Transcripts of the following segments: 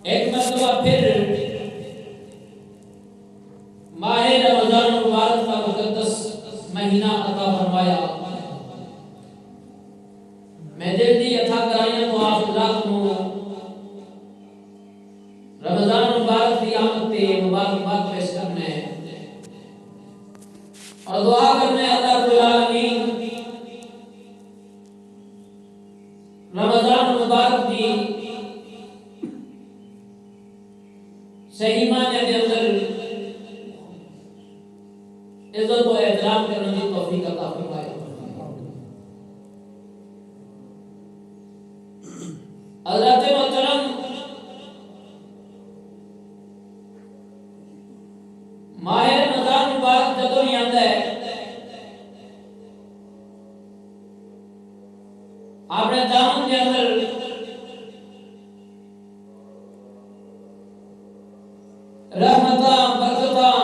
ایک مرتبہ پھر ماہ رمضان المبارک کا مقدس مہینہ عطا فرمایا. میں دل دی عطا کرائیاں تو آپ رات کو رمضان المبارک کی آمد پہ مبارکباد پیش کرنا ہے اور دعا کرنا ہے اللہ رب العالمین رمضان المبارک کی صحیح معنی کے اندر عزت و احترام کرنے کی توفیق عطا فرمائے. حضرت محترم ماہ رمضان مبارک جدوں ہی آتا ہے اپنے دامن کے اندر رحمتاں برکتاں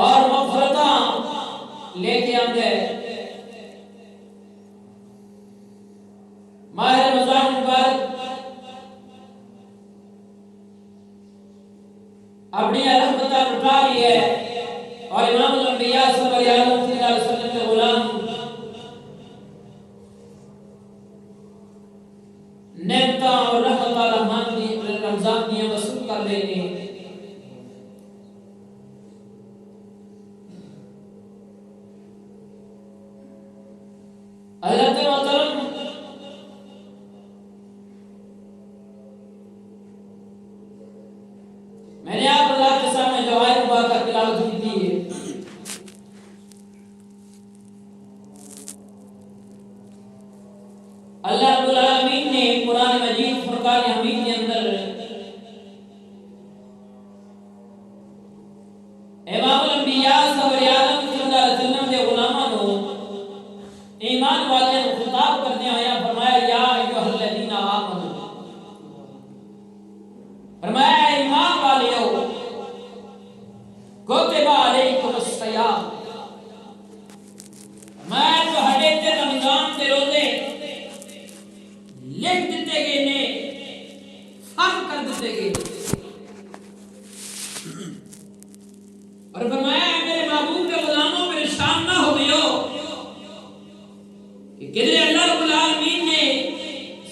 اور مغفرتاں لے کے آتے ہیں. ماہ رمضان مبارک اپنی رحمتاں لٹا لی ہے اور امام الانبیاء صلی اللہ علیہ وسلم کے غلام نعمتاں اور رحمتاں رحمان کی رمضان کی وصول کر لیں گے. حضرت محترم میں نے آپ اللہ کے سامنے جواہر مبارکہ تلاوت کی تھی. اللہ رب العالمین نے قرآن مجید فرقان حمید کے اندر امام الانبیاء صلی اللہ علیہ وسلم کے غلاموں کو ایمان والے کو خطاب کرتے ہوئے فرمایا یا ایھا الذین آمنوا، فرمایا ایمان والیو کتب علیکم الصیام، میں تہاڈے تے رمضان دے روزے لکھ دیتے گئے نے، فرض کر دیتے گئے. اور فرمایا میرے محبوب کے غلاموں پریشان نہ ہوئیو کہ اللہ رب العالمین نے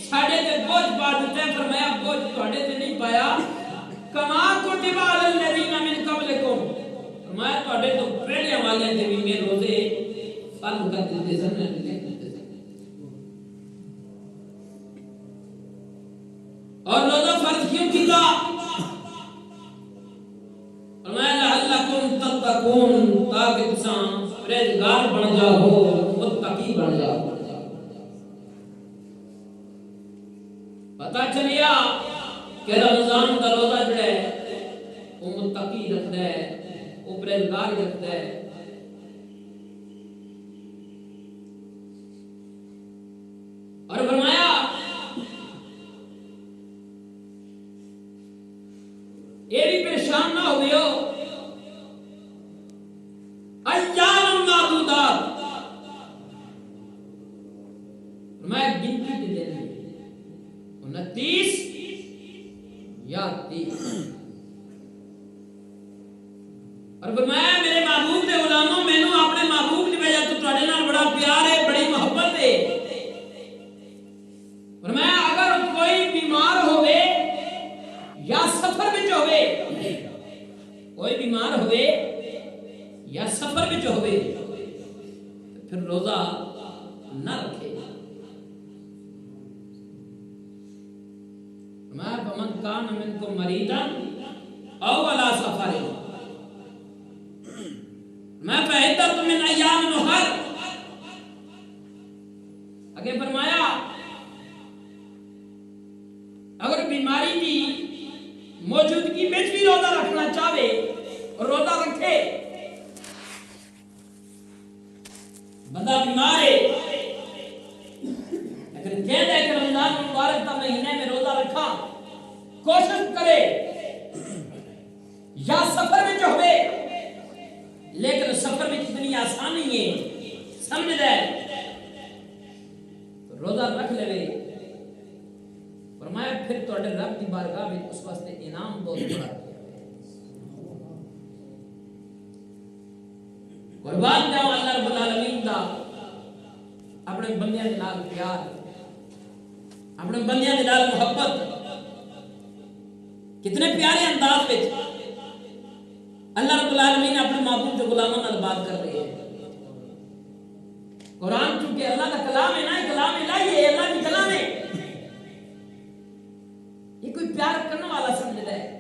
ساڈے تے بوجھ پا دیتا ہے. فرمایا بوجھ تہاڈے تے نہیں پایا، کما کتب علی الذین من قبلکم، فرمایا تہاڈے تو پہلے والے تے بھی میں روزے فرض کر دیتے سن. اور روزہ فرض کیوں کیتا؟ فرمایا لعلکم تتقون، تاکہ تساں پرہیزگار بن جاؤ، متقی بن جاؤ. پتہ چلیا کہ رمضان کا روزہ جو ہے وہ متقی رکھتا ہے، وہ پرہیزگار رکھتا ہے. اور فرمایا یہ بھی پریشان نہ ہوئیو، ایام معدودات، میں گنتی دے دیں 29 یا 30. اور فرمایا میرے محبوب کے غلاموں، مینوں اپنے محبوب کی وجہ تو تہاڈے نال بڑا پیار ہے، بڑی محبت ہے. فرمایا اگر کوئی بیمار ہوئے یا سفر وچ ہوئے، کوئی بیمار ہوئے یا سفر وچ ہوئے پھر روزہ نہ رکھے. میں فمن کان منکم مریضا او علی سفر، میں فعدۃ من ایام اخر. آگے فرمایا اگر بیماری کی موجودگی میں بھی روزہ رکھنا چاہے اور روزہ رکھے، بندہ بیمار ہے لیکن کہہ دے کہ رمضان مبارک کا مہینے میں روزہ رکھا، کوشش کرے یا سفر میں جو ہوئے، لیکن سفر میں کتنی آسانی ہے سمجھ لے، روزہ رکھ لے پھر تواڈے رب دی بارگاہ وچ اس واسطے انعام بہت بڑا کیا قربان جاؤ اللہ رب العالمین دا اپنے بندیاں دے نال پیار اپنے بندیاں دے نال محبت کتنے پیارے انداز وچ اللہ رب العالمین اپنے معبود کے غلاموں نال بات کر رہے ہیں قرآن چونکہ اللہ کا کلام ہے نا کلام الہی ہے اللہ کی کلام ہے یہ کوئی پیار کرنے والا سمجھتا ہے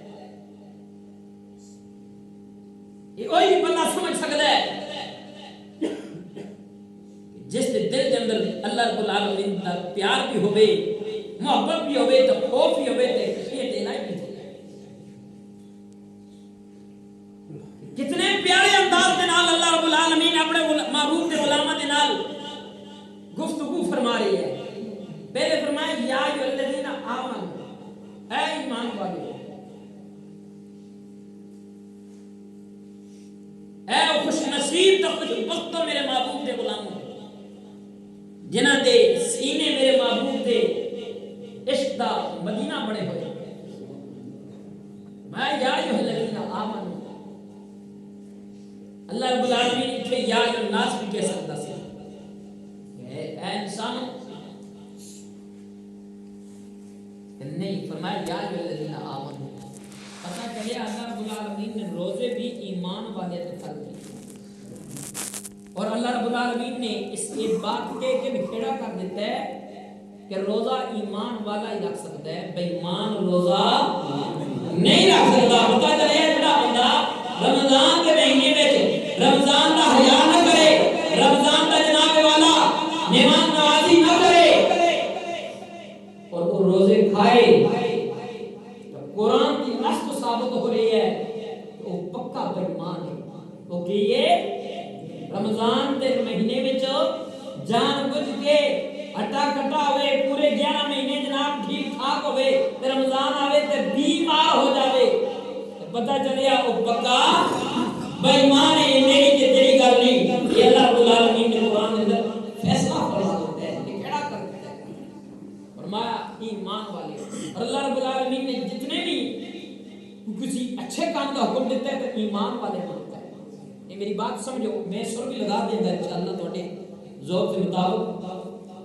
یہ وہی بندہ سمجھ سکتا ہے جس کے دل کے اندر اللہ رب العالمین کا پیار بھی ہوئے محبت بھی ہوئے تو خوف بھی ہوئے تو خشیت الہی بھی ہوئے کتنے پیارے انداز کے نال اللہ رب العالمین اپنے محبوب کے غلاموں کے نال گفتگو فرما رہی ہے پہلے فرمایا یا ایھا الذین آمنوا اے ایمان والو اے خوش نصیب تو خوش بخت میرے محبوب کے غلاموں جنہاں دے سینے میرے محبوب دے عشق دا مدینہ بنے ہوئے میں یا ایھا الذین آمنوا اللہ رب العالمین اتنے یا الناس بھی کہہ سکتا سی اے انسانوں نہیں فرمایا یا الذین آمنوا پتہ چلے اللہ رب العالمین نے روزے بھی ایمان والے سے فرض کیے اور اللہ رب العالمین نے اس ایک بات کے کھڑا کر دیتا ہے کہ روزہ ایمان والا ہی رکھ سکتا ہے بے ایمان روزہ نہیں رکھ سکتا پتہ چلے جڑا بندہ رمضان کے مہینے میں رمضان کا حیا نہ کرے رمضان کا جناب والا مہمان نوازی نہ کرے اور وہ روزے کھائے تو قرآن کی نص تو ثابت ہو رہی ہے وہ پکا بے ایمان ہے وہ کہ یہ رمضان کے مہینے میں جان بوجھ کے ہٹا کٹا ہوئے پورے 11 مہینے جناب ٹھیک ٹھاک ہوئے تے رمضان آوے تے بیمار ہو جاوے پتہ چلیا وہ پکا بے ایمان ہے میری تے تیری گل نہیں یہ اللہ رب العالمین نے قرآن اندر فیصلہ فرما دیتا ہے کہ کیڑا کر دیتا ہے فرمایا ایمان والے اور اللہ رب العالمین نے جتنے بھی کسی اچھے کام کا حکم دیتا ہے تو ایمان والے مانتا ہے یہ میری بات سمجھو میں سر بھی لگا دیں گا انشاءاللہ تواڈے ذوق کے مطابق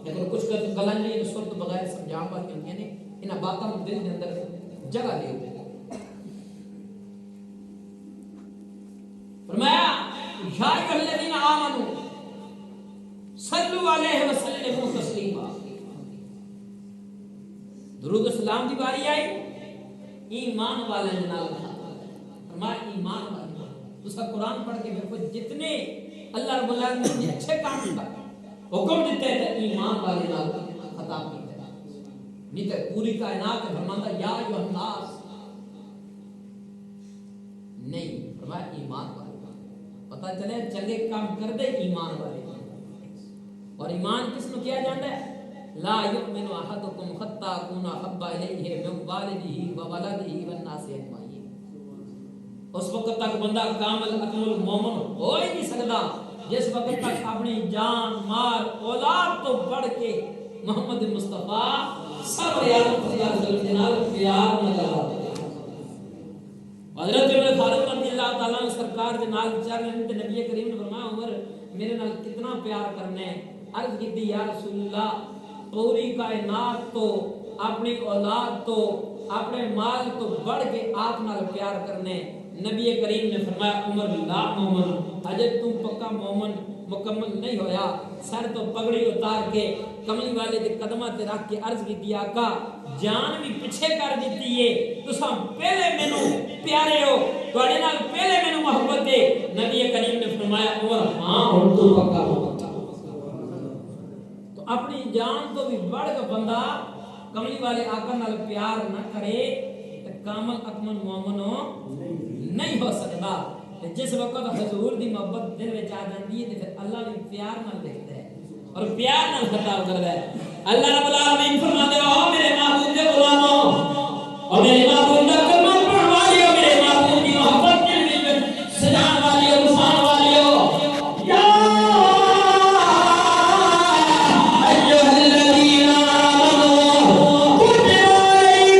اگر کچھ گلاں نہیں سر تو بغیر سمجھا پا کے یعنی انہاں باتاں دل کے اندر جگہ دے دے فرمایا یا ایھا الذین آمنوا صلوا علیہ وسلموا تسلیما درود و سلام دی باری آئی ایمان والے نال فرمایا ایمان والے تسا قرآن پڑھ کے دیکھو جتنے اللہ رب العالمین نے اچھے کام کا حکم دیتے ہیں ایمان والے نال خطاب کیتا ہے نہیں کہ پوری کائنات فرماتا یا ایھا الناس نہیں فرمایا ایمان والے پتہ چلے چنگے کام کر دے ایمان والے اور ایمان کس میں کیا جاتا ہے لا یؤمن احدکم حتی اکون احب الیہ من والدہ وولدہ والناس اجمعین اس وقت تک بندہ کامل اکمل مومن ہو ہی نہیں سکتا جس وقت تک اپنی جان مال اولاد تو بڑھ کے محمد مصطفیٰ صلی اللہ علیہ وسلم پیار نہ کرتا حضرت عمر فاروق رضی اللہ تعالیٰ عنہ سرکار کے نال چل رہے تھے نبی کریم نے فرمایا عمر میرے نال کتنا پیار کرنا ہے عرض کی تھی یا رسول اللہ پوری کائنات تو اپنی اولاد تو اپنے مال تو بڑھ کے آپ نال پیار کرنے نبی کریم نے فرمایا عمر لا مومن اجے تم پکا مومن مکمل نہیں ہویا سر تو پگڑی اتار کے کملی والے دے قدمہ تے رکھ کے عرض کی دیا آقا جان بھی پیچھے کر دیتی ہے تساں پہلے مینوں پیارے ہو تواڈے نال پہلے مینوں محبت ہے نبی کریم نے فرمایا عمر ہاں ہن تو پکا ہو تو اپنی جان تو بھی بڑھ کے بندہ کملی والے آقا نال پیار نہ کرے تے کامل اکمل مومن نہیں ہو سکتا جس وقت حضور دی محبت دل وچ آ جاندی ہے تے پھر اللہ بھی پیار نال دیکھتا ہے اور پیار نال خطاب کردا ہے اللہ رب العالمین فرماتے ہو میرے محبوب کے غلاموں اور میرے محبوب کا کلمہ پڑھنے والے میرے محبوب کی محبت کے لیے سجان والے اور رسان والے یا ایھا الذین آمنوا کتب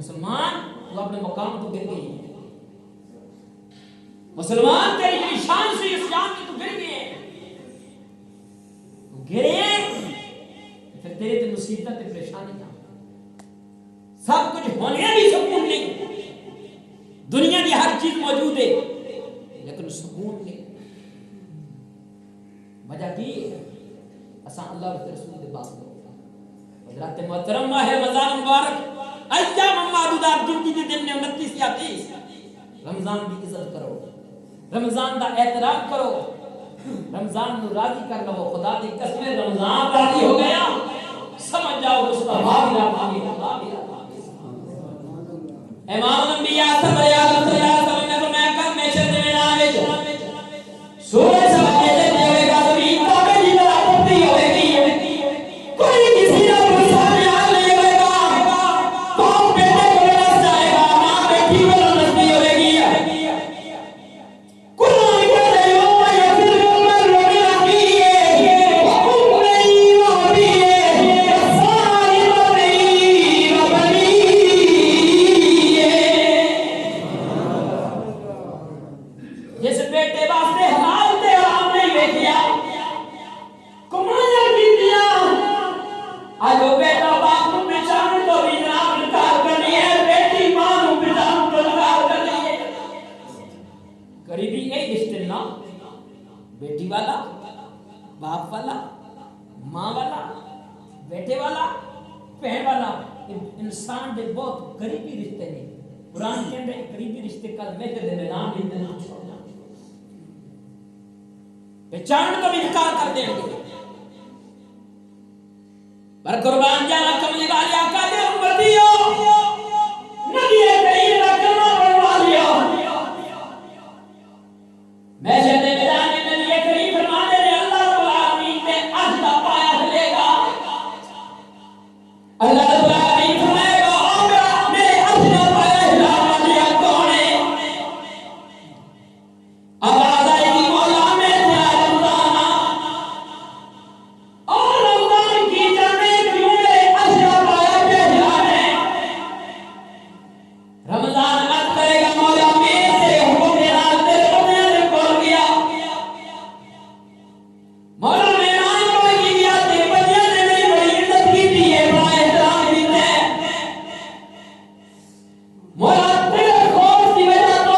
مسلمان تو اپنے مقام تو گر گئی ہے، مسلمان تیری جو شان سے اس جان کی تو گر گئی ہے، تو گرے پھر تیرے تے مصیبت تے پریشانیاں سب کچھ ہونے بھی سکون نہیں، دنیا کی ہر چیز موجود ہے لیکن سکون نہیں، وجہ کی اساں اللہ اور رسول دے بات کرو۔ حضرات محترم ماہ رمضان مبارک ایام معدودات گنتی کے دن میں 29 یا 30 رمضان کی عزت کرو، رمضان دا احترام کرو، رمضان نو راضی کر لو، خدا دی قسم رمضان راضی ہو گیا سمجھ جاؤ مصطفیٰ بھی راضی خدا بھی راضی۔ امام الانبیاء صلی اللہ علیہ وسلم نے فرمایا کل محشر دے میدان وچ سورج سمجھ کے دے ہوئے گا زمین تابے دی طرح تبدیل ہوئے گی، کوئی کسی نہ کوئی سامنے آ نہیں ہوئے گا، باپ بیٹے کو رس جائے گا، ماں بیٹی کو رس نہیں ہوئے گی، قرآن کہتا ہے یوم یفر المرء من اخیہ و امیہ و ابیہ و صاحبتہ و بنیہ۔ جس بیٹے واسطے حلال تے حرام نہیں ویکھیا، کمایا کیتیا، آج وہ بیٹا باپ کو پہچان تو بھی جناب انکار کرنی ہے، بیٹی ماں کو پہچان تو انکار کرنی ہے۔ غریبی یہی رشتے نا، بیٹی والا، باپ والا، ماں والا، بیٹے والا، بہن والا، انسان دے بہت غریبی رشتے نے۔ قرآن کے اندر غریبی رشتے کل محشر دے میدان میں دن چھوڑنا، پہچان تو بھی انکار کر دیں گے، پر قربان جانا کملی والی آقا دے امتیو نبی کریم کا کلمہ پڑھوا لیا، محشر دے میدان میں نبی کریم فرمانے دے اللہ رب العالمین نے اج دا پایا ہلے گا، اللہ رب العالمین فرمائے گا او میرے اج دا پایا ہلا والی کون ہے؟ آواز آئے گی مولا میں تیرا رمضان اور رمضان کی جانے کیوں میرے اج دا پایا ہلا ہے؟ رمضان عرض کرے گا مولا میں تیرے حکم کے نال تیرے بندے نے کھول گیا، مولا میں آن کوئی کی گیا تیرے بندے نے میری بڑی عزت کی دی ہے، بڑا احترام کی ہے، مولا تیرے خوف کی وجہ تو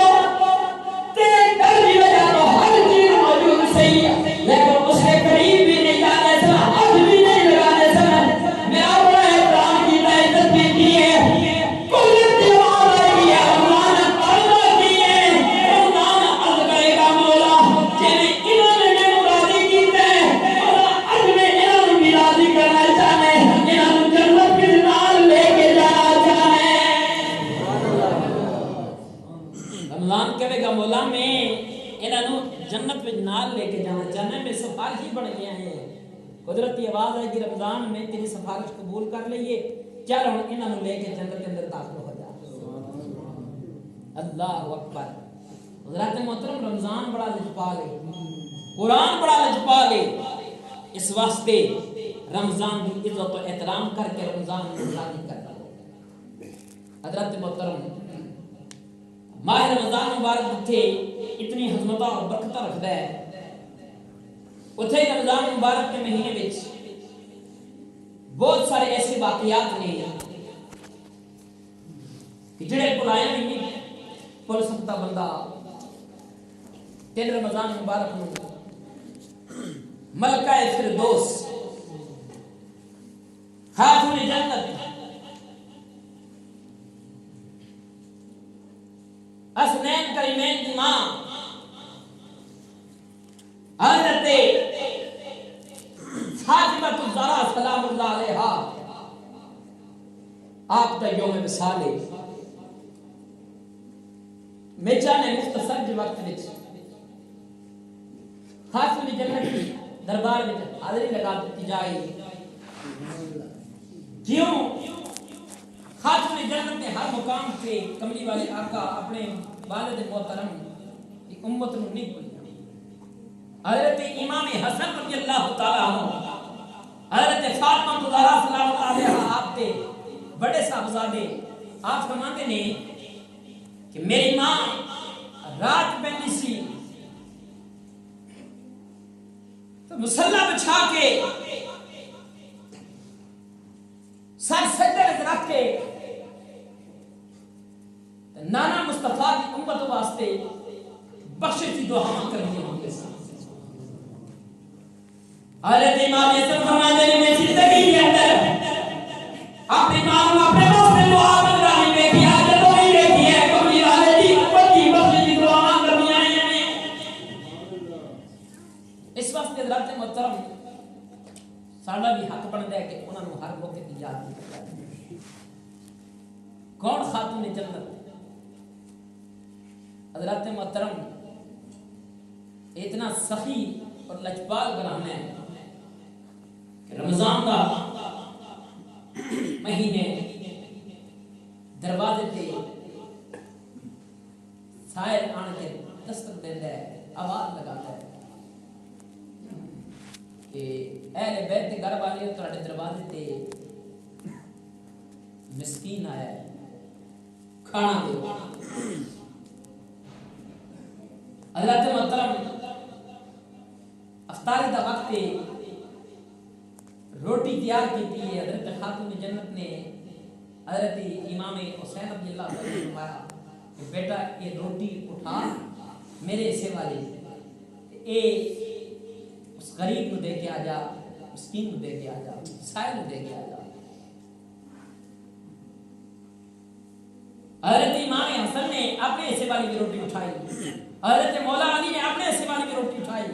تیرے ڈر کی وجہ تو ہر چیز موجود صحیح ہے، لیکن اس کے قریب بھی نہیں جانے سے ہاتھ بھی نہیں لگانے سے میرا بڑا احترام کی ہے، عزت بھی کی ہے، قدرت کی آواز آئے گی رمضان عرض کی ہے، رمضان عرض کرے گا مولا جنہیں انہوں نے میں راضی کیتے ہیں مولا اج میں انہوں نے بھی راضی کرنا چاہنے، انہوں نے جنت کے نال لے کے جانا چاہنے۔ رمضان کہے گا مولا میں انہوں نے جنت میں نال لے کے جانا چاہنے، میں سفارشی بڑھ گیا ہے، قدرتی آواز ہے کہ رمضان میں تیری سفارش قبول کر لئیے، چل ہوں انہوں نے لے کے جنت کے اندر داخل ہو جا۔ اللہ اکبر۔ حضرات محترم رمضان بڑا لجپال ہے، قرآن بڑا لجپال ہے، اس واسطے رمضان کی عزت و احترام کر کے رمضان کو راضی کرتا ہے۔ حضرات محترم ماہ رمضان مبارک اتھے اتنی حضمتہ اور برکتہ رکھتا ہے، اتھے رمضان مبارک کے مہینے وچ بہت سارے ایسے واقعات نے کہ جڑے بلائے نہیں پڑھ سکتا بندہ۔ تین رمضان مبارک میں ملکہ فردوس خاتون جنت حسنین کریمین کی ماں حضرت فاطمہ الزہرا سلام اللہ علیہا آپ کا یوم وصال ہے۔ میں چاہنے مختصر جو وقت وچ خاتون جنت کی دربار میں حاضری لگا دیتی جائے، کیوں خاتون جنت نے ہر مقام سے کملی والے آقا اپنے والد محترم کی امت نو نہیں بھولیا۔ حضرت امام حسن رضی اللہ تعالیٰ عنہ، حضرت فاطمہ الزہرا سلام اللہ علیہا آپ کے بڑے صاحبزادے آپ فرماتے ہیں کہ میری ماں رات پہنی سی تو مصلا بچھا کے سر سجدے میں رکھ کے نانا مصطفیٰ کی امت واسطے بخشش کی دعا کرنی ہوں گے. حضرت امام حسن فرماتے ہیں میں زندگی کے اندر اپنی ماں کو اپنے واسطے دعا مانگ رہا ہوں کیا جب وہی دیکھی ہے کبھی والدی امت کی بخشش کی دعا کرنی آئی ہیں. اس واسطے حضرت محترم ساڈا بھی حق بنتا ہے کہ انہاں نوں ہر موقع کی یاد کریں. کون خاتون جنت؟ حضرت محترم اتنا سخی اور لجپال گھرانہ ہے کہ رمضان کا مہینے دروازے تے سائر آن کے دستک دیندا ہے، آواز لگاتا ہے کہ اہل بیت کے گھر والے تہاڈے دروازے تے مسکین آیا ہے، کھانا دو. حضرت محترم افطاری دا وقت روٹی تیار کی ہے. حضرت خاتون جنت نے حضرت امام حسین رضی اللہ عنہ نے فرمایا کہ بیٹا یہ روٹی اٹھا میرے حصے والی اے اس غریب کو دے کے آ جا، مسکین کو دے کے آ جا، سائل کو دے کے آ جا. حضرت امام حسن نے اپنے حصے والی کی روٹی اٹھائی، حضرت مولا علی نے اپنے حصے والی کی روٹی اٹھائی،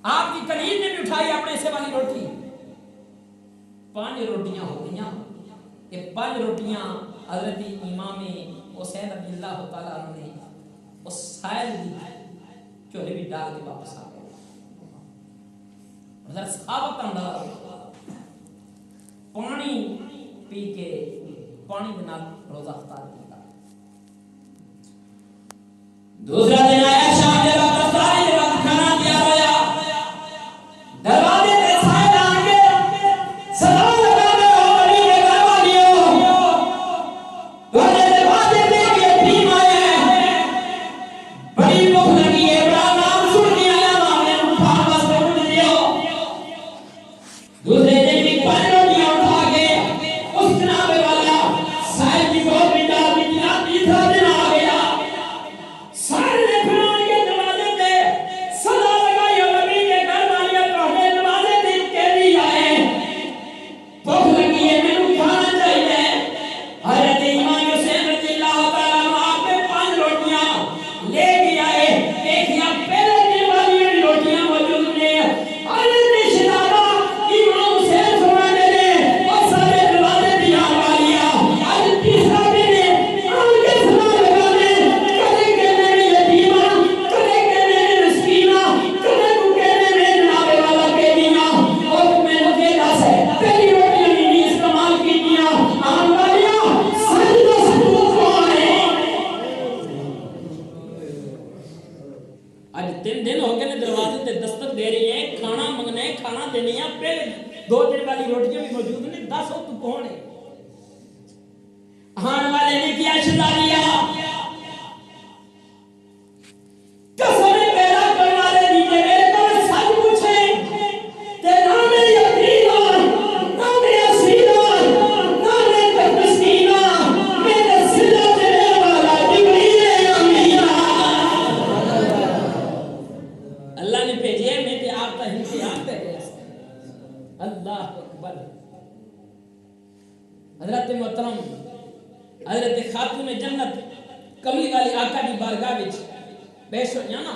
آپ کی کلیم نے بھی اٹھائی اپنے حصے والی روٹی. 5 روٹیاں ہو گئیاں. یہ 5 روٹیاں حضرت امام حسین رضی اللہ تعالیٰ عنہ نے اس سائل کی چولے بھی ڈال کے واپس آ گئے. حضرت صحابہ کا اندازہ پانی پی کے پانی کے نال روزہ افطار کیا. دوسرا دن آیا شام کے وقت ساری وقت کھانا تیار ہوا، دروازے پہ سائل آ کے سلام لگا دے علی کے گھر والیوں تمہارے دروازے پہ ایک یتیم آیا ہے، بڑی بھوک لگی ہے، بڑا نام سن کے آیا، ماں نے اٹھا واسطے اٹھ دیو. دوسرے دن بھی 5 روٹیاں اٹھا کے اس جناب والا سائل کی گود میں ڈال دی. تیسرا دن آ گیا، سائل نے پھر آن کے دروازے پہ صدا لگائی اور نبی کے گھر والے تمہارے دروازے پہ قیدی آئے، بھوک لگی ہے، مینوں کھانا چاہیے. حضرت امام حسین رضی اللہ تعالیٰ عنہ آپ نے 5 روٹیاں لے کے آئے، دیکھیا پہلے دن والی روٹیاں موجود نے. حضرت شہزادہ امام حسین فرماتے ہیں اور سارے دروازے پہ آ والیا آج تیسرا دن ہے، آن کے سلام لگانے کدے کہنے میں یتیمہ، کدے کہنے میں مسکینہ، کدے کو کہنے میں جناب والا قیدیاں. اور میں مجھے دس ہے پہلی روٹیاں نہیں استعمال کیتیاں. آن والیا سجدہ سجود کون ہے؟ آج 3 دن ہو گئے دروازے تے دستک دے رہی ہیں، کھانا منگنا ہے، کھانا دینی ہے، پہلے 2 دن والی روٹیاں بھی موجود ہیں. 10 ہو تو کون ہے؟ آن والے نے کیا شداریا کسنے پیدا کرنے والے دیجئے میرے کو سچ پوچھیں کہ نام یتیمہ، نام اسیرہ، نام مسکینہ، میرے سجدہ دینے والا جبریل امین. اللہ نے بھیجے میں تے آپ کا امتحان بھیجے. اللہ اکبر. حضرت محترم حضرت خاتون جنت کملی والی آقا کی بارگاہ وچ پیش ہوئیاں نا،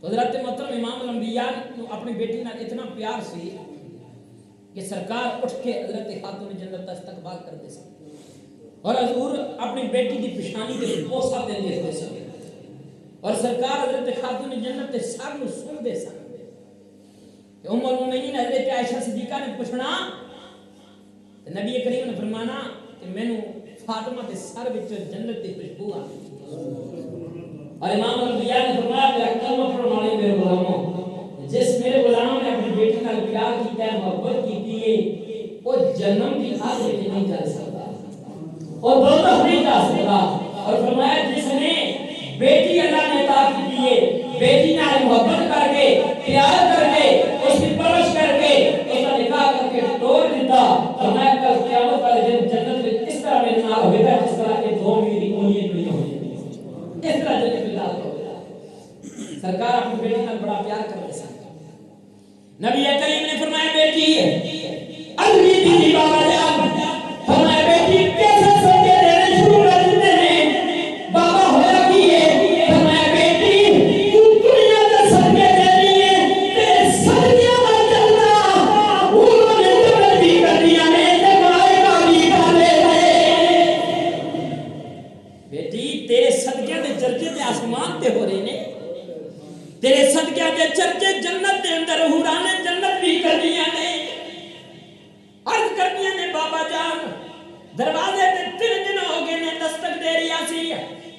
حضرت محترم امام الانبیاء نو اپنی بیٹی نال اتنا پیار سی کہ سرکار اٹھ کے حضرت خاتون جنت کا استقبال کرتے سن اور حضور اپنی بیٹی کی پیشانی تے بوسہ دیندے ہوئے سن اور سرکار حضرت خاتون جنت کے سر نو سن دے سن. ام المؤمنین حضرت عائشہ صدیقہ نے پوچھنا نبی کریم نے فرمانا کہ مینوں فاطمہ کے سر وچ جنت دی خوشبو آئی. اور امام الانبیاء نے فرمایا میرا کلمہ پڑھنے والے میرے غلاموں، جس میرے غلام نے اپنی بیٹی نال پیار کیتا ہے، محبت کیتی ہے، وہ جنم کی آگ وچ نہیں جل سکتا. اور دوزخ نہیں جا سکتا. اور فرمایا جس نے بیٹی اللہ نے عطا کی ہے، بیٹی نال محبت کر کے پیار کر کے اس کی پرورش کر کے اس کا نکاح کر کے توڑ دیتا، فرمایا کل قیامت والے دن جنت میں اس طرح میرے نال ہوگا جس طرح کہ دو میری انگلیاں جڑی ہوئی ہیں، اس طرح جنت میں داخل ہوگا. سرکار اپنی بیٹی نال بڑا پیار کرتے سن. نبی کریم نے فرمایا بیٹی علی دی بابا جان، فرمایا بیٹی کیسے سمجھے دینے شروع کر دیتے ہیں. بابا ہویا کی ہے، فرمایا بیٹی تو دنیا کا صدقے دینی ہے تے صدقے میں چلنا، انہوں نے جبل بھی کر دیا نے تے ملائکہ بھی کر لے گئے. بیٹی تیرے صدقے دے چرچے تے آسمان تے ہو رہے نے، تیرے صدقے دے چرچے جنت دے اندر حورانے جنت بھی کر دیا نے. عرض کر دیا نے بابا جان دروازے تے 3 دن ہو گئے نے دستک دے رہی سی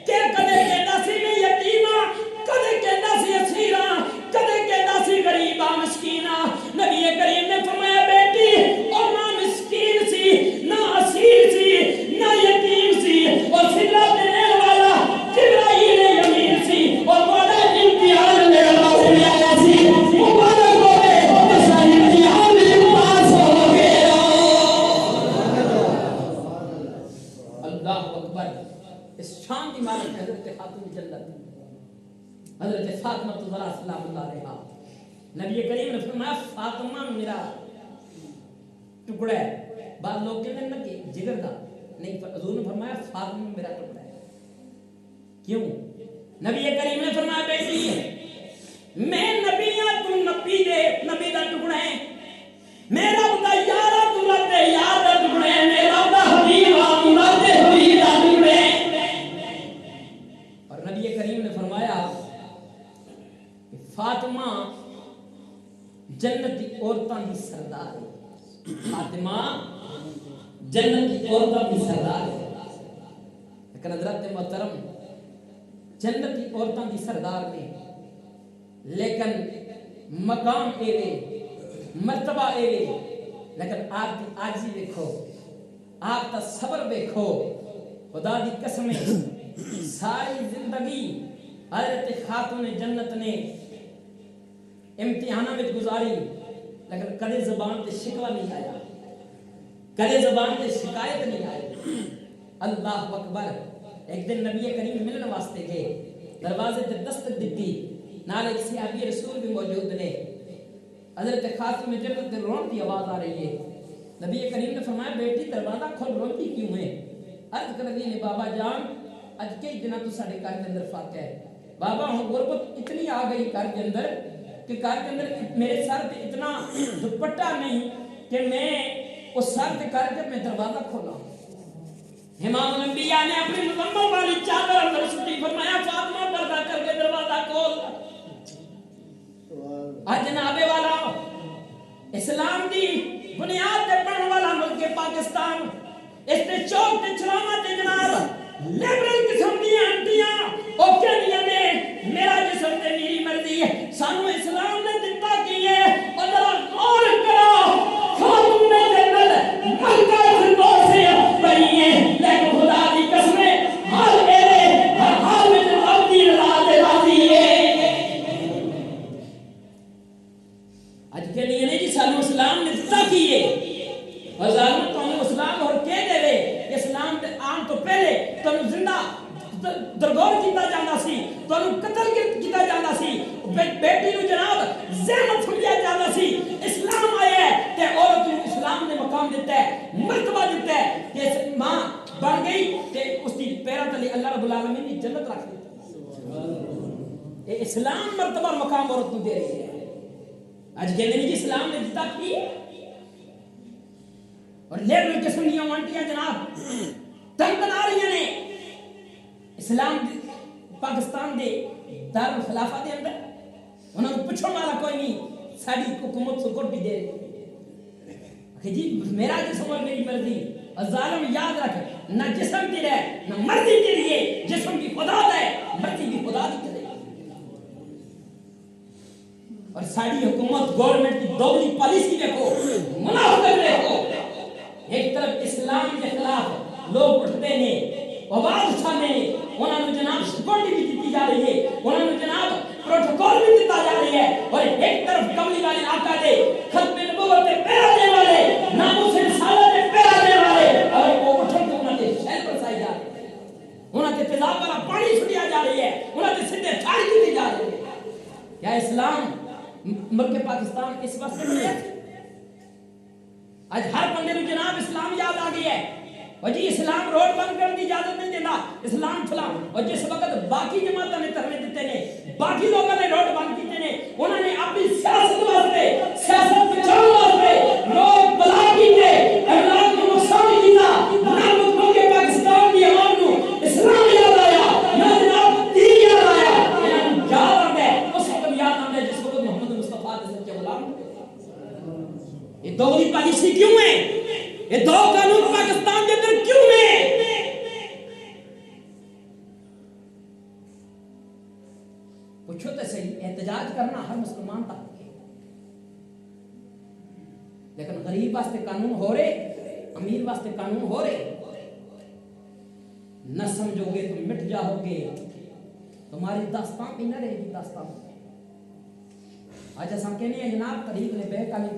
کہ کدے کہندا سی میں یتیماں، کدے کہندا سی اسیراں، کدے کہندا سی غریباں مسکیناں. نبی کریم نے فرمایا بیٹی او نہ مسکین سی، نہ اسیر سی، نہ یتیم سی، اور سدرہ دینے والا جبرائیل امین سی، اور بڑا امتحان لے رہا سی. مبارک ہوئے اس امتحان میں پاس ہو گیا. اللہ اکبر. اس شان کی مالک حضرت خاتون جنت حضرت فاطمہ الزہرا سلام اللہ علیہا. نبی کریم نے فرمایا فاطمہ میرا ٹکڑا ہے. بعض لوگ کہتے ہیں نا کہ جگر دا نہیں، حضور نے فرمایا فاطمہ میرا ٹکڑا ہے. کیوں؟ نبی کریم نے فرمایا بیٹی میں نبی ہاں تو نبی دے نبی دا ٹکڑا ہے، میرا دا یارا تو رب دے یار دا ٹکڑا ہے، میرا دا حبیب ہاں تو رب دے حبیب دا ٹکڑا ہے. اور نبی کریم نے فرمایا فاطمہ جنت کی عورتاں دی سردار ہے. فاطمہ جنت کی عورتاں دی سردار ہے. لیکن حضرت محترم جنت کی عورتاں دی سردار نے، لیکن مقام ایوے مرتبہ ایوے، لیکن آپ کی عاجزی دیکھو، آپ کا صبر دیکھو. خدا دی قسم ساری زندگی حضرت خاتون جنت نے امتحانہ میں گزاری، لیکن کدے زبان تے شکوہ نہیں آیا، کدے زبان تے شکایت نہیں آئی. اللہ اکبر. ایک دن نبی کریم ملن واسطے گئے، دروازے تے دستک دیتی، نال ایک صحابی رسول بھی موجود نے. حضرت خاتون جنت تے رون کی آواز آ رہی ہے. نبی کریم نے فرمایا بیٹی دروازہ کھول روتی کیوں ہے؟ عرض کر رہی نے بابا جان اج کئی دنوں تو ساڈے گھر کے اندر فاتح ہے. بابا ہن غربت اتنی آ گئی گھر کے اندر کہ گھر کے اندر میرے سر پہ اتنا دوپٹہ نہیں کہ میں اس سر پہ کر کے میں دروازہ کھولا. امام الانبیاء نے اپنی مکمل والی چادر اندر سٹی فرمایا فاطمہ پردہ کر کے دروازہ کھول. آج جناب والا اسلام دی بنیاد تے پڑھن والا ملک پاکستان، اس تے چوک تے چلاواں تے جناب لیبرل قسم دی انٹیاں او کہندیاں نے میرا جسم تے میری مرضی ہے. سانو اسلام نے دتا کی ہے اور ذرا غور کرو خاتون جنت ملکہ فردوس سے بنی ہے، لیکن خدا دی قسم حال میرے ہر حال میں رب دی رضا تے راضی ہے. اج کے لیے نہیں جی سانو اسلام نے دتا کی ہے، اور ظالم تو اسلام اور کہہ دے رہے اسلام دے آن تو پہلے تانوں زندہ درگور کیتا جانا سی، تانوں قتل کیتا جانا سی، بیٹی نو جناب زحمت سمجھا جانا سی. اسلام آیا ہے تے عورت نو اسلام نے مقام دیتا ہے، مرتبہ دیتا ہے کہ ماں بن گئی تے اس دی پیراں تلے اللہ رب العالمین نے جنت رکھ دی. اے اسلام مرتبہ مقام عورت نو دے رہی ہے. اج کہندے نہیں جی اسلام نے دتا کی، اور لیبرل قسم دیاں وانٹیاں جناب تنگ بنا رہی نے. اسلام پاکستان دے دارالخلافہ دے اندر انہوں نے پوچھو والا کوئی نہیں، ساری حکومت سپورٹ بھی دے رہی کہ جی میرا جسم اور میری مرضی. اور ظالم یاد رکھ نہ جسم تیرا ہے نہ مرضی تیری ہے، جسم کی خدا دا ہے، مرضی بھی خدا دی کرے. اور ساری حکومت گورنمنٹ کی دوگلی پالیسی دیکھو، منافقت دیکھو. ایک طرف اسلام کے خلاف لوگ اٹھتے ہیں بادشاہ نے انہوں نے جناب سیکورٹی بھی دیتی جا رہی ہے، انہوں نے جناب پروٹوکول بھی دیتا جا رہی ہے، اور ایک طرف کملی والے آقا دے ختم نبوت پہ پیرا دے والے، ناموس رسالت پہ پیرا دے والے، اور وہ اٹھے تو انہوں نے شہر پر سائی جا رہے ہیں، انہوں نے تیزاب والا پانی چھڑیا جا رہی ہے، انہوں نے سندے چھاڑی کی جا رہی ہے۔ کیا اسلام ملک پاکستان اس وقت میں ہے؟ آج ہر بندے کو جناب اسلام یاد آ گیا ہے، اور جی اسلام روڈ بند کرنے کی اجازت نہیں دیتا، اسلام فلاں، اور جس وقت باقی جماعتوں نے ترنے دیتے ہیں، باقی لوگوں نے روڈ بند کیتے ہیں، انہوں نے اپنی سیاست واسطے، سیاست بچاؤ واسطے لوگ بلا کیتے، اولاد کو نقصان کیتا، نہ ملک کے پاکستان کی عوام کو اسلام یاد آیا، نہ جناب دین یاد آیا، انہوں یاد آتا ہے اس وقت یاد آتا ہے جس وقت محمد مصطفیٰ کے سچے غلام۔ یہ دوغلی پالیسی کیوں ہے؟ یہ دو قانون پاکستان کے اندر کیوں ہے؟ پوچھو تو صحیح، احتجاج کرنا ہر مسلمان تک ہے، لیکن غریب واسطے قانون ہو رہے، امیر واسطے قانون ہو رہے، نہ سمجھو گے تم مٹ جاؤ گے، تمہاری داستان بھی نہ رہے گی داستان۔ آج ایسا کہنے ہیں جناب طریق لبیک والے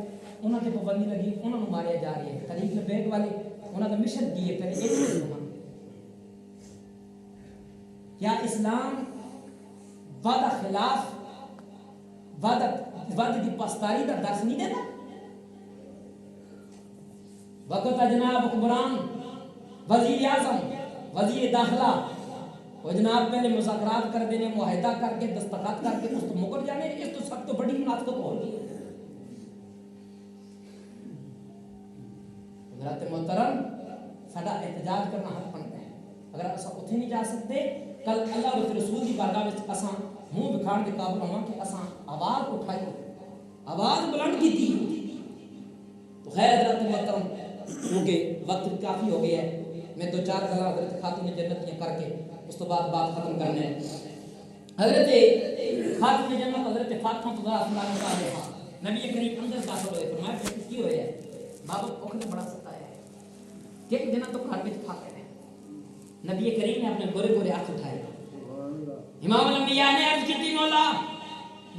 انہوں نے پابندی لگی، انہوں نے ماریا جا رہی ہے، طریق لبیک والے انہوں نے مشن دیے، پھر ایک مسلمان۔ کیا اسلام وعدہ خلاف وعدہ کی پاسداری کا درس نہیں دیتا؟ وقت جناب حکمران، وزیر اعظم، وزیر داخلہ وہ جناب پہلے مذاکرات کر دینے، معاہدہ کر کے دستخط کر کے اس تو مکر جانے، اس تو سب تو بڑی منافقت ہو گئی ہے۔ حضرات محترم، ساڈا احتجاج کرنا حق بنتا ہے، اگر اساں اتنے نہیں جا سکتے، کل اللہ و رسول کی بارگاہ میں اساں منہ بکھاڑ کے قابل ہوں کہ اساں آواز اٹھائی، آواز بلند کی تھی۔ تو خیر حضرات محترم، کیونکہ وقت کافی ہو گیا ہے، میں دو چار گلا حضرت خاتون جنت کر کے اس تو بعد بات ختم کرنے ہیں۔ حضرت خاتون جنت حضرت فاطمہ رضی اللہ عنہا، نبی کریم اندر داخل ہوئے، فرمایا کہ کی ہوئے ہے؟ بابا اوکھنے بڑا ستایا ہے کہ ایک دن تو گھر میں پھاتے ہیں۔ نبی کریم نے اپنے گورے گورے ہاتھ اٹھائے، امام الانبیاء نے عرض کی، مولا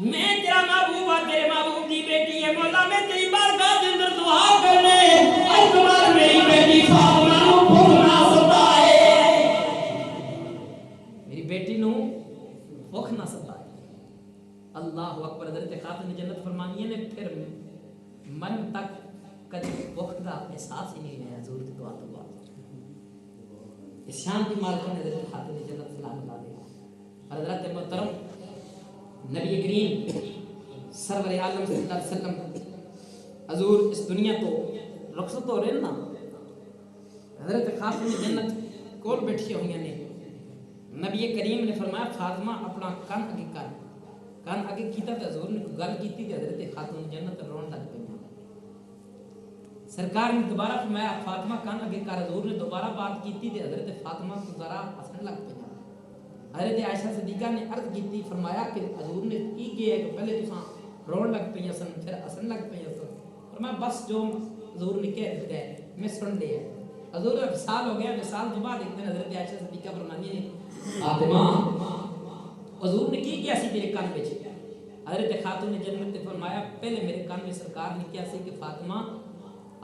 میں تیرا محبوب اور تیرے محبوب کی بیٹی ہے، مولا میں تیری بارگاہ کے اندر دعا کرنے اور تمہاری میری بیٹی فاطمہ کو بھوکنا ستائے، میری بیٹی نو بھوک نہ ستائے۔ اللہ اکبر۔ حضرت خاتون جنت فرمانی نے پھر من تک کبھی بھوک کا احساس ہی نہیں ہے، حضور کی دعا تو بات۔ اس شان کی مالکہ نے حضرت خاتون جنت سلام اللہ علیہ۔ حضرت محترم، نبی کریم سرور عالم صلی اللہ علیہ وسلم حضور اس دنیا تو رخصت ہو رہے نا، حضرت خاتون جنت کول بیٹھی ہوئی نے، نبی کریم نے فرمایا فاطمہ اپنا کان اگے کر، کان اگے کیتا تو حضور نے گل کیتی کہ حضرت خاتون جنت رون لگ پئی۔ سرکار نے دوبارہ فرمایا فاطمہ کان اگے کر، حضور نے دوبارہ بات کیتی تے حضرت فاطمہ کو ذرا ہنسنے لگ پئی۔ حضرت عائشہ صدیقہ نے عرض کی، فرمایا کہ حضور نے کی کیا ہے کہ پہلے تساں رون لگ پئی سن پھر ہنسن لگ پئی سن، فرمایا بس جو حضور نے کہہ دیتا ہے میں سن لیا۔ حضور کا وصال ہو گیا، وصال کے بعد ایک دن حضرت عائشہ صدیقہ فرماتی ہیں فاطمہ حضور نے کی کیا سی تیرے کان وچ؟ حضرت خاتون جنت نے فرمایا پہلے میرے کان میں سرکار نے کیا سی کہ فاطمہ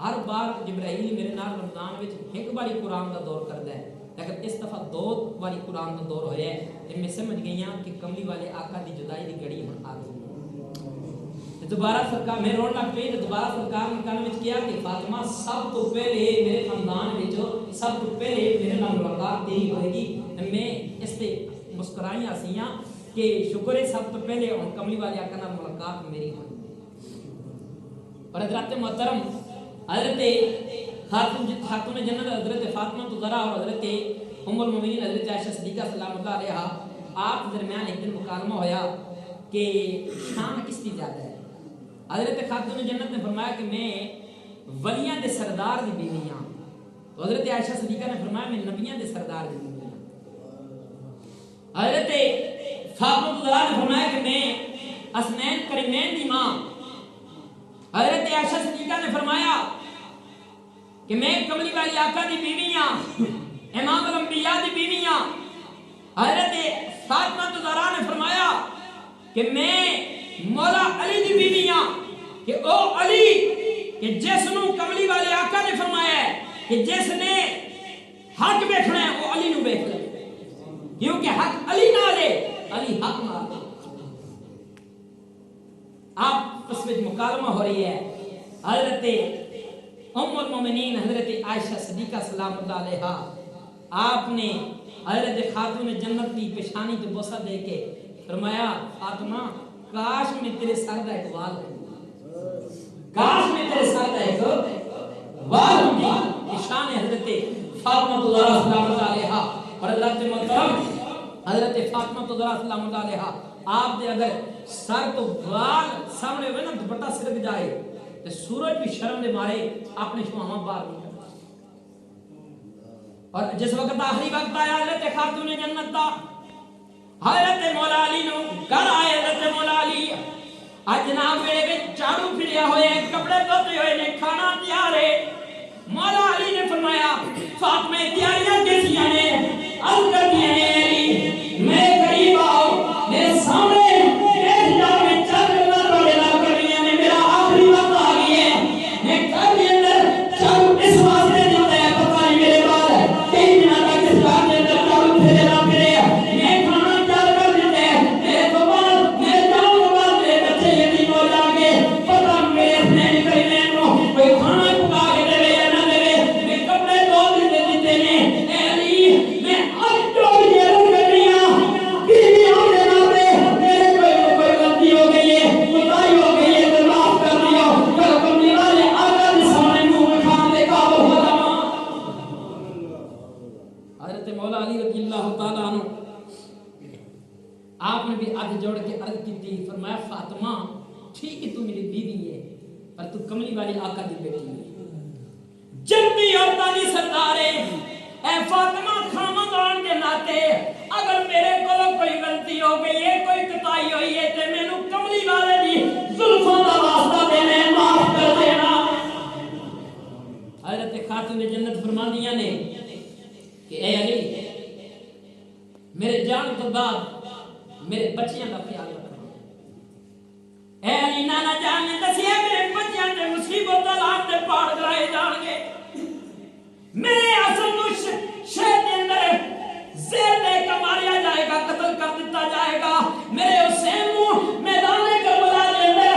ہر بار جبرائیل میرے نال رمضان وچ ایک باری قرآن دا دور کردا ہے، لیکن اس دفعہ دو باری قرآن دا دور ہویا ہے، تے میں سمجھ گئی ہاں کہ کملی والے آقا دی جدائی دی گھڑی ہن آ گئی۔ دوبارہ سرکار میں رون لگ پئی، دوبارہ سرکار نے کان وچ کیا کہ فاطمہ سب تو پہلے میرے خاندان وچ سب تو پہلے میرے نال ملاقات تیری ہوئے گی۔ میں اس تے مسکرائیاں سیاں کہ شکر ہے سب تو پہلے ہن کملی والے آقا نال ملاقات میری ہوئی۔ اور حضرت محترم، حضرت خاتون جنت حضرت فاطمہ تو ذرا اور حضرت ام المومنین حضرت عائشہ صدیقہ سلام اللہ علیہا آپ درمیان ایک دن مکالمہ ہویا کہ شان کس کی زیادہ ہے؟ حضرت خاتون جنت نے فرمایا کہ میں ولیاں دے سردار دی بیوی ہاں، تو حضرت عائشہ صدیقہ نے فرمایا میں نبیاں دے سردار دی بیوی ہاں۔ حضرت فاطمہ ذرا نے فرمایا کہ میں حسنین کریمین دی ماں۔ حضرت عائشہ صدیقہ نے فرمایا کہ میں کملی والی آقا دی بیوی ہاں، امام الانبیاء دی بیوی ہاں۔ حضرت فاطمہ زہرا نے فرمایا کہ میں مولا علی دی بیوی ہاں، کہ او علی کہ جس نو کملی والے آقا نے فرمایا ہے کہ جس نے حق بیٹھنا ہے وہ علی نو بیٹھ لے، کیونکہ حق علی نہ لے علی حق نہ لے۔ آپ اس میں مکالمہ ہو رہی ہے، حضرت ام المومنین حضرت عائشہ صدیقہ سلام اللہ علیہا آپ نے حضرت خاتون جنت کی پیشانی کو بوسہ دے کے فرمایا فاطمہ کاش میں تیرے سر دا ایک وال ہے، کاش میں تیرے سر دا ایک وال ہوگی۔ شان حضرت فاطمہ سلام اللہ علیہا اور اللہ کے محترم حضرت فاطمہ سلام اللہ علیہا آپ دے اگر سر تو وال سامنے ہوئے نا دوپٹہ سرک جائے تو سورج بھی شرم دے مارے اپنے شواہاں باہر نہیں کرتا۔ اور جس وقت آخری وقت آیا حضرت خاتون جنت دا حضرت مولا علی نو گھر آئے، حضرت مولا علی آج جناب میرے چاڑو پھریا ہوئے ہیں، کپڑے دھوتے ہوئے نے، کھانا تیار ہے۔ مولا علی نے فرمایا فاطمہ تیاریاں کیسیاں نے؟ عرض کر دیا ہے علی میں قریب آؤ، میرے سامنے بیٹھ جاؤ، میں چل کرنا توڑے نہ کرنی ہے، میرا آخری وقت آ گئی ہے، میں گھر کے اندر چل اس واسطے دیتا ہے پتہ نہیں میرے بعد کئی دنوں تک اس گھر کے اندر چل پھرے نہ پھرے، میں کھانا تیار کر دیتے ہیں، میرے تو بعد میرے جاؤں کے بعد میرے بچے یتیم ہو جا کے پتہ میرے اپنے نکلی میں کوئی کھانا پکا کے دے یا نہ دے، میں کپڑے دھو دیتے دیتے نے اے علی میں اب جو یہ کرنی ہوں بیوی ہونے ناطے میرے کوئی غلطی ہو گئی ہے، کوتاہی ہو گئی ہے تو معاف کر دیو، کل کملی والے آقا کے سامنے منہ میں کھان دے قابل ہو جاؤں۔ حضرت مولا علی رضی اللہ تعالیٰ عنہ آپ نے بھی ہاتھ جوڑ کے عرض کی تھی، فرمایا فاطمہ ٹھیک ہے تو میری بیوی ہے پر تو کملی والی آقا دی بیٹی ہے، جنتی عورتاں دی سردار ہے، اے فاطمہ خامندان کے ناتے اگر میرے کو کوئی غلطی ہو گئی ہے، کوئی کوتاہی ہوئی ہے تے مینوں کملی والے دی زلفاں دا واسطہ دینا معاف کر دینا۔ حضرت خاتون جنت فرماندیاں نے کہ اے علی میرے جان تو بعد میرے بچیاں کا خیال رکھنا۔ اے علی نانا جان نے دسیا میرے بچیاں تے مصیبت آلات دے پاڑ کرائے جان گے، میرے حسن نو شہر کے اندر زیر دے کر ماریا جائے گا، قتل کر دیتا جائے گا، میرے حسین نو میدان کربلا کے اندر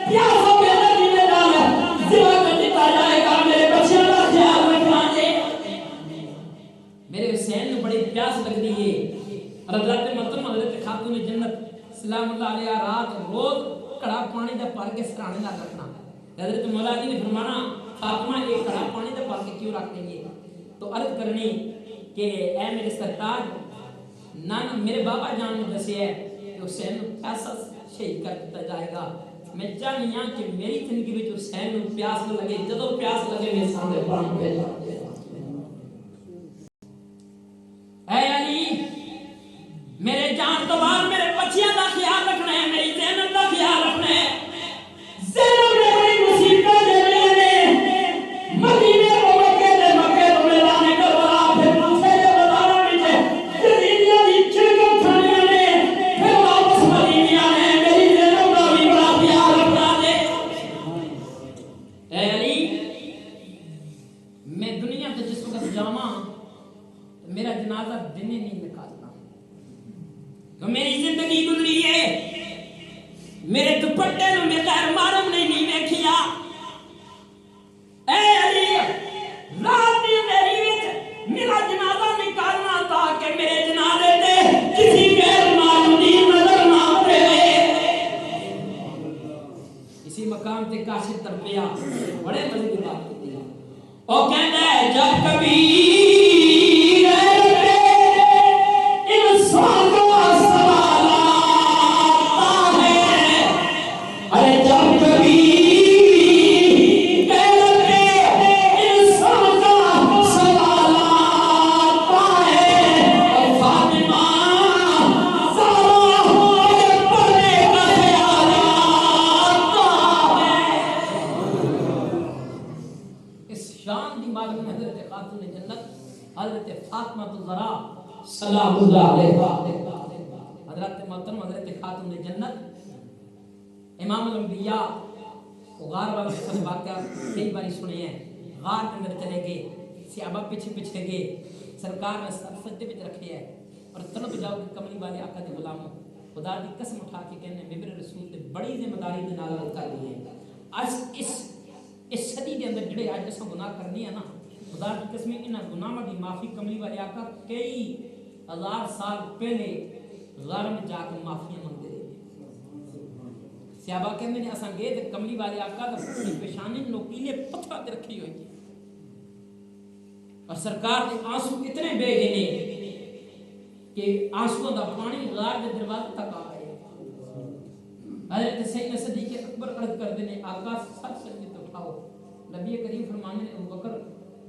پیاسوں کے اندر دینے ڈالا ذبح کر دیتا جائے گا، میرے بچیاں کا خیال رکھنا جے۔ میرے حسین نو بڑی پیاس لگ دی ہے، اور حضرت محترم حضرت خاتون جنت سلام اللہ علیہ رات روز کڑا پانی دا پار کے سرانے نہ رکھنا۔ حضرت مولا علی نے فرمانا فاطمہ ایک کڑا پانی دا پار کے کیوں رکھ دیں گے؟ تو عرض کرنی کہ اے میرے سرتاج نانا میرے بابا جان نے دسیا ہے کہ حسین نو پیاسا شہید کر دیتا جائے گا، میں چاہنی ہاں کہ میری زندگی وچ حسین نو پیاس نہ لگے، جدوں پیاس لگے میرے سامنے پانی پہ جائے۔ اے علی میرے جان تو بعد میرے بچیاں دا خیال رکھنا ہے، میری زینب دا خیال رکھنا ہے۔ زینب نے بڑی مصیبت دے رہی ہے، مدینے کو مکے دے مکے تو میدان کربلا پھر دوسرے دے بازاروں وچ یزیدیاں دی چڑکاں کھانیاں نے، پھر واپس مدینے آنے، میری زینب دا بھی بڑا خیال رکھنا دے۔ اے علی میں دنیا تے جس وقت جاواں میرا جنازہ دنے نہیں نکالنا، تو میری زندگی گزری ہے، میرے دوپٹے نو میں غیر محرم نے نہیں دیکھیا۔ اے علی رات دی میری وچ میرا جنازہ نکالنا تھا کہ میرے جنازے تے کسی غیر محرم دی نظر نہ پڑے۔ اسی مقام تے کاشف تربیہ بڑے مزے کی بات ہوتی ہے، او کہندا ہے جب کبھی انسان ارے جب کبھی حضرت فاطمہ الزہرا سلام اللہ علیہا، حضرت محترم حضرت خاتون جنت امام الانبیاء غار والا واقعہ کئی باری سنے ہیں، غار کے اندر چلے گئے، صحابہ پیچھے پیچھے گئے، سرکار نے سر سجدے میں رکھے ہے اور طلب جاؤ کہ کملی والے آقا دے غلاموں خدا دی قسم اٹھا کے کہنے ممبر رسول تے بڑی ذمہ داری دے نال کر رہی ہے۔ اج اس صدی دے اندر جڑے اج اساں گناہ کرنے ہیں نا، خدا دی قسم انہاں گناہاں دی معافی کملی والے آقا کئی ہزار سال پہلے غار میں جا کے معافیاں منگتے رہے۔ صحابہ کہندے نے اساں گئے تے کملی والے آقا دا پیشانی نوکیلے پتھر تے رکھی ہوئی اور سرکار کے آنسو اتنے بہ گئے نے کہ آنسو دا پانی غار کے دروازے تک آ گئے۔ حضرت سیدنا صدیق اکبر عرض کرتے ہیں آقا سچ سچ تو اٹھاؤ، نبی کریم فرمانے نے ابوبکر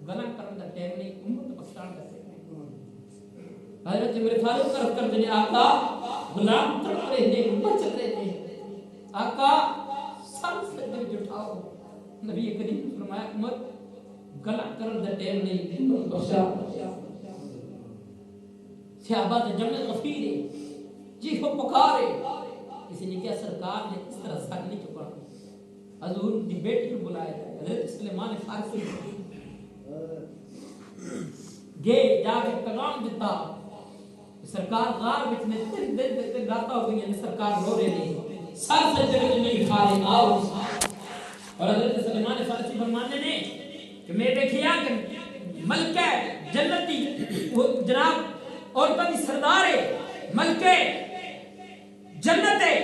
گلا کرن دا ٹائم نہیں، امت بخشان دا ٹائم نہیں۔ حضرت عمر فاروق عرض کرتے ہیں آقا غلام تڑپ رہے ہیں، مچ رہے ہیں، آقا سچ سچ اٹھاؤ، نبی کریم فرمایا امت گلا کرن دا ٹائم نہیں، امت بخشان دا ٹائم۔ صحابہ تے جمع غفیر ہے، چیخو پکارے، کسی نے کہا سرکار نے اس طرح سر نہیں چکا، حضور دی بیٹی کو بلایا جائے، حضرت سلیمان فارسی گئے جا کے پیغام دیتا، سرکار غار وچ میں تین دن تے راتا ہو گئی ہیں، سرکار رو رہے ہیں، سر سجدے وچ نہیں کھا رہے، آؤ۔ اور حضرت سلیمان فارسی فرماتے نے کہ میں دیکھیا کہ ملکہ جنتی جناب عورتوں کی سردار ہے، ملکے جنت ہے،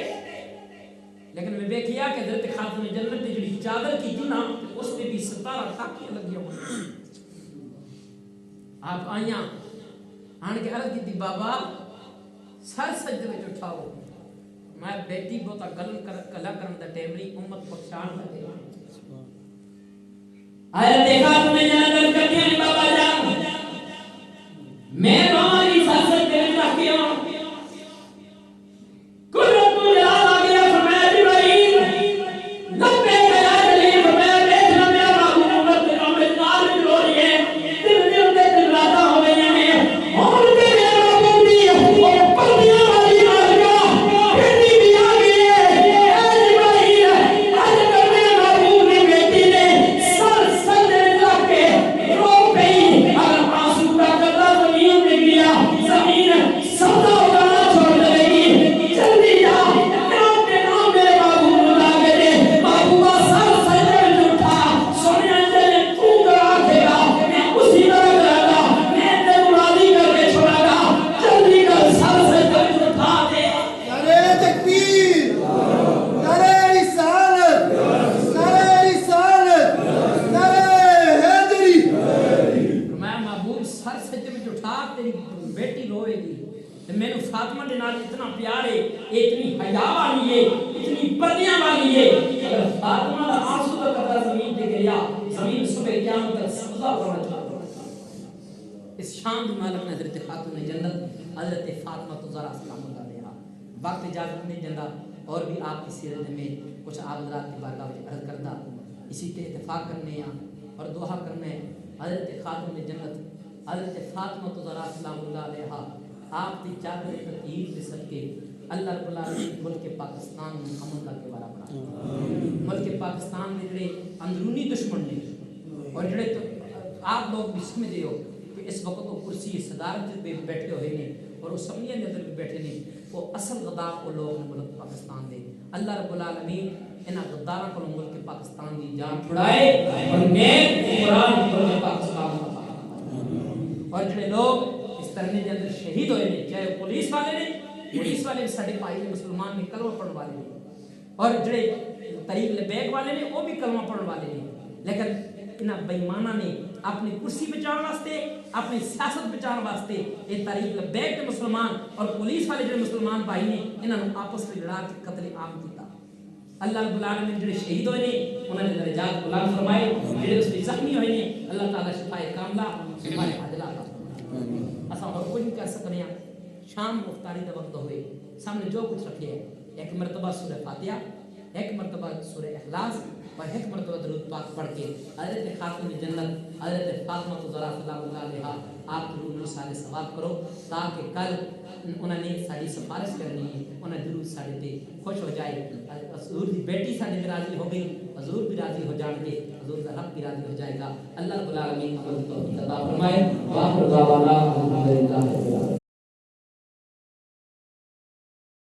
لیکن میں دیکھیا کہ حضرت خاتون جنت کی جڑی چادر کی تھی نا اس پہ بھی 17 ٹاکیاں لگی ہوئی۔ آپ آئیاں آن کے عرض کی تھی بابا سر سجدے میں اٹھاؤ، میں بیٹی بہتا کلا کرن دا ٹائم نہیں، امت بخشان دا ٹائم۔ حضرت خاتون جنت کرتی ہیں بابا جان میں روانی سر سجدے میں رکھی ہوں، وقت اجازت نہیں دینا اور بھی آپ کی سیرت میں کچھ آپ حضرات کی بارگاہ میں عرض کردہ اسی تے اتفاق کرنے ہیں اور دعا کرنے حضرت خاتون جنت حضرت فاطمہ الزہرا سلام اللہ علیہا آپ کی چادر تطہیر سے صدقے اللہ رب العالمین ملک پاکستان میں امن کا کیوارا بنا، ملک پاکستان میں جڑے اندرونی دشمن نے اور جڑے آپ لوگ بھی سمجھے ہو کہ اس وقت وہ کرسی صدارت پہ بیٹھے ہوئے ہیں اور اسمبلیاں کے اندر بھی بیٹھے نہیں، وہ اصل غدار وہ لوگ ملک پاکستان دے، اللہ رب العالمین انہاں غداراں کو ملک پاکستان دی جان چھڑائے اور نیک قرآن ملک پاکستان کا، اور جڑے لوگ اس طرح کے اندر شہید ہوئے ہیں چاہے پولیس والے نے، پولیس والے ساڈے بھائی مسلمان نے کلمہ پڑھن والے ہیں اور جڑے طریق لبیک والے نے وہ بھی کلمہ پڑھن والے ہیں، لیکن انہاں بے ایماناں نے اپنی کرسی بچاؤ واسطے اپنی سیاست بچاؤ واسطے یہ تاریخ لبیک کے مسلمان اور پولیس والے جڑے مسلمان بھائی نے انہاں نوں آپس میں لڑا کے قتل عام کیتا۔ اللہ رب العالمین جڑے شہید ہوئے نے انہاں نے درجات بلند فرمائے، جڑے اس میں زخمی ہوئے نے اللہ تعالی شفائے کاملہ شفائے عاجلہ عطا فرمائے۔ اساں اور کوئی نہیں کر سکنے ہیں، شام مختاری دا وقت ہوئے سامنے جو کچھ رکھے ہے، ایک مرتبہ سورہ فاتحہ، ایک مرتبہ سورہ اخلاص اور ایک مرتبہ درود پاک پڑھ کے حضرت خاتون جنت حضرت فاطمہ الزہرا سلام اللہ علیہا آپ ضرور انہوں سارے ثواب کرو تاکہ کل انہوں نے ساری سفارش کرنی ہے انہیں ضرور سارے تے خوش ہو جائے حضور دی بیٹی سارے تے راضی ہو گئی حضور بھی راضی ہو جان گے حضور دا رب بھی راضی ہو جائے گا اللہ رب العالمین عمل توفیق عطا فرمائے واخر دعوانا